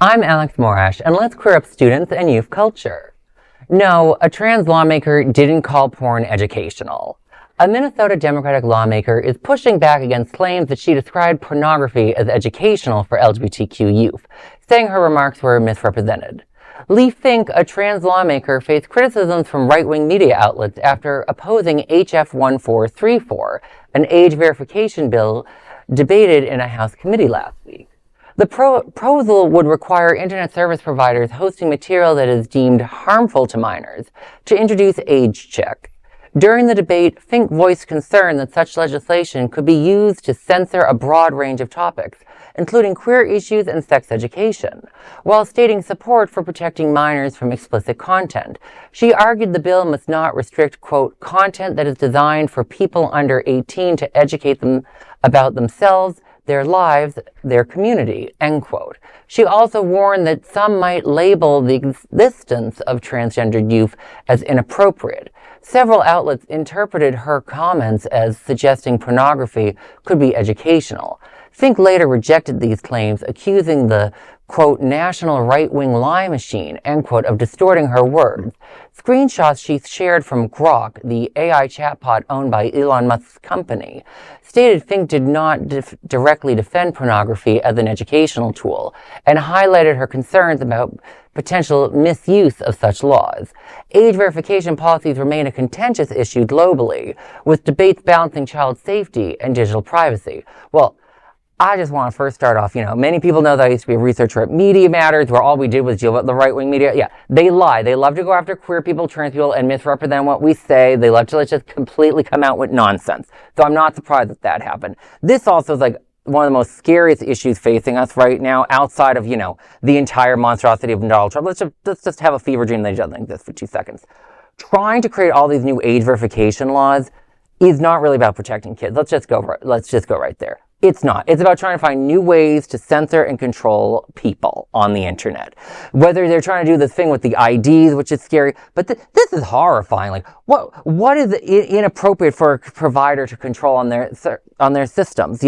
I'm Alex Morash, and let's queer up students and youth culture. No, a trans lawmaker didn't call porn educational. A Minnesota Democratic lawmaker is pushing back against claims that she described pornography as educational for LGBTQ youth, saying her remarks were misrepresented. Leigh Finke, a trans lawmaker, faced criticisms from right-wing media outlets after opposing HF 1434, an age verification bill debated in a House committee last week. The proposal would require internet service providers hosting material that is deemed harmful to minors to introduce age check. During the debate, Finke voiced concern that such legislation could be used to censor a broad range of topics, including queer issues and sex education, while stating support for protecting minors from explicit content. She argued the bill must not restrict, quote, content that is designed for people under 18 to educate them about themselves, their lives, their community, end quote. She also warned that some might label the existence of transgendered youth as inappropriate. Several outlets interpreted her comments as suggesting pornography could be educational. Finke later rejected these claims, accusing the, quote, national right-wing lie machine, end quote, of distorting her words. Screenshots she shared from Grok, the AI chatbot owned by Elon Musk's company, stated Finke did not directly defend pornography as an educational tool, and highlighted her concerns about potential misuse of such laws. Age verification policies remain a contentious issue globally, with debates balancing child safety and digital privacy. Well, I just want to first start off, many people know that I used to be a researcher at Media Matters, where all we did was deal with the right-wing media. Yeah, they lie. They love to go after queer people, trans people, and misrepresent what we say. They love to just completely come out with nonsense. So I'm not surprised that happened. This also is like one of the most scariest issues facing us right now, outside of, the entire monstrosity of Donald Trump. Let's just have a fever dream that he doesn't exist for 2 seconds. Trying to create all these new age verification laws is not really about protecting kids. Let's just go right there. It's not. It's about trying to find new ways to censor and control people on the internet. Whether they're trying to do this thing with the IDs, which is scary, but this is horrifying. Like, what is inappropriate for a provider to control on their systems?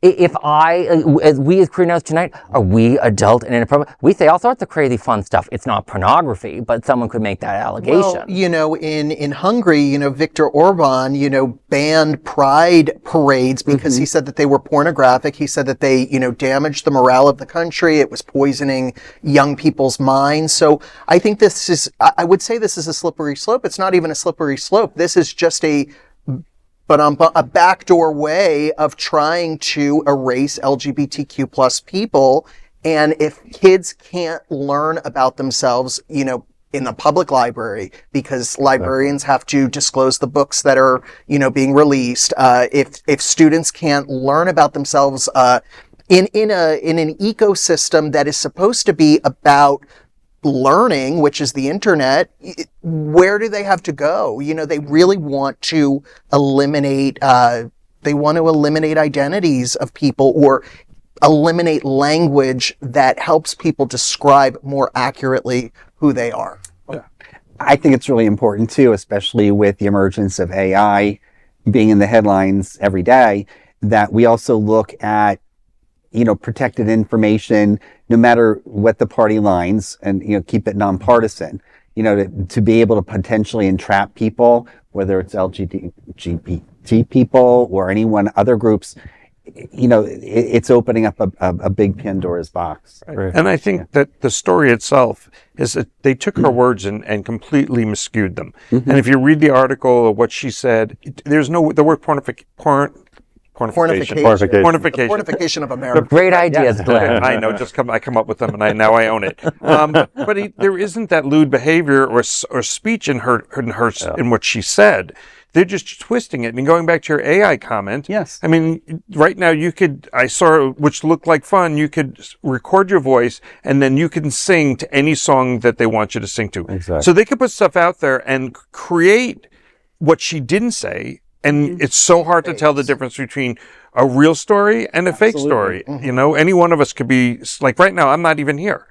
If we as queer nerds tonight, are we adult and inappropriate? We say all sorts of crazy fun stuff. It's not pornography, but someone could make that allegation. Well, in Hungary, Viktor Orban, banned pride parades because he said that they were pornographic. He said that they, damaged the morale of the country. It was poisoning young people's minds. So I think I would say this is a slippery slope. It's not even a slippery slope. This is just a backdoor way of trying to erase LGBTQ plus people. And if kids can't learn about themselves, in the public library, because librarians have to disclose the books that are, being released. If students can't learn about themselves, in an ecosystem that is supposed to be about learning, which is the internet, where do they have to go? They really want to eliminate, identities of people, or eliminate language that helps people describe more accurately who they are. I think it's really important too, especially with the emergence of AI being in the headlines every day, that we also look at, protected information, no matter what the party lines, and, keep it nonpartisan, to be able to potentially entrap people, whether it's LGBT people or anyone, other groups. It's opening up a big Pandora's box. Right. And I think that the story itself is that they took her words and completely miscued them. And if you read the article of what she said, there's the word pornification. The pornification of America. Great ideas, Glenn. I know, I come up with them, and now I own it. But there isn't that lewd behavior or speech in what she said. They're just twisting it. And going back to your AI comment, yes. I mean, right now I saw, which looked like fun, you could record your voice and then you can sing to any song that they want you to sing to. Exactly. So they could put stuff out there and create what she didn't say. And it's so hard to tell the difference between a real story and a fake story. Any one of us could be, like right now, I'm not even here.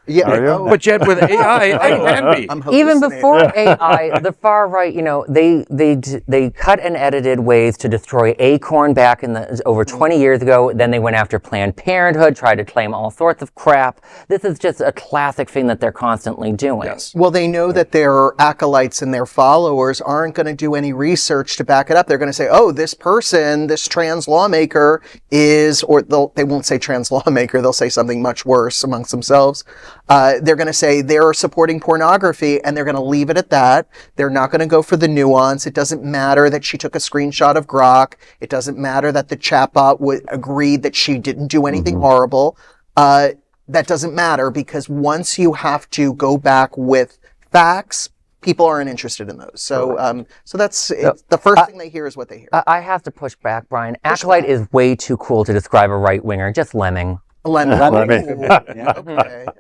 Yeah. Are you? Oh, But yet with AI, I can be. I'm Even hallucinating. before AI, the far right, they cut and edited ways to destroy Acorn back in over 20 years ago. Then they went after Planned Parenthood, tried to claim all sorts of crap. This is just a classic thing that they're constantly doing. Yes. Well, they know that their acolytes and their followers aren't going to do any research to back it up. They're going to say, oh, this person, this trans lawmaker is, or they won't say trans lawmaker, they'll say something much worse amongst themselves. They're going to say they're supporting pornography, and they're going to leave it at that. They're not going to go for the nuance. It doesn't matter that she took a screenshot of Grok. It doesn't matter that the chatbot agreed that she didn't do anything horrible. That doesn't matter, because once you have to go back with facts, people aren't interested in those. So, that's the first thing they hear is what they hear. I have to puch back, Brian. Acolyte is way too cool to describe a right-winger. Just lemming. Lemon. Lemon. Yeah.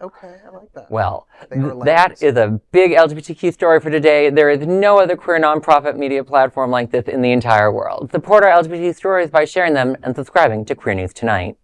Okay, I like that. Well, They are that lemons. is a big LGBTQ story for today. There is no other queer nonprofit media platform like this in the entire world. Support our LGBT stories by sharing them and subscribing to Queer News Tonight.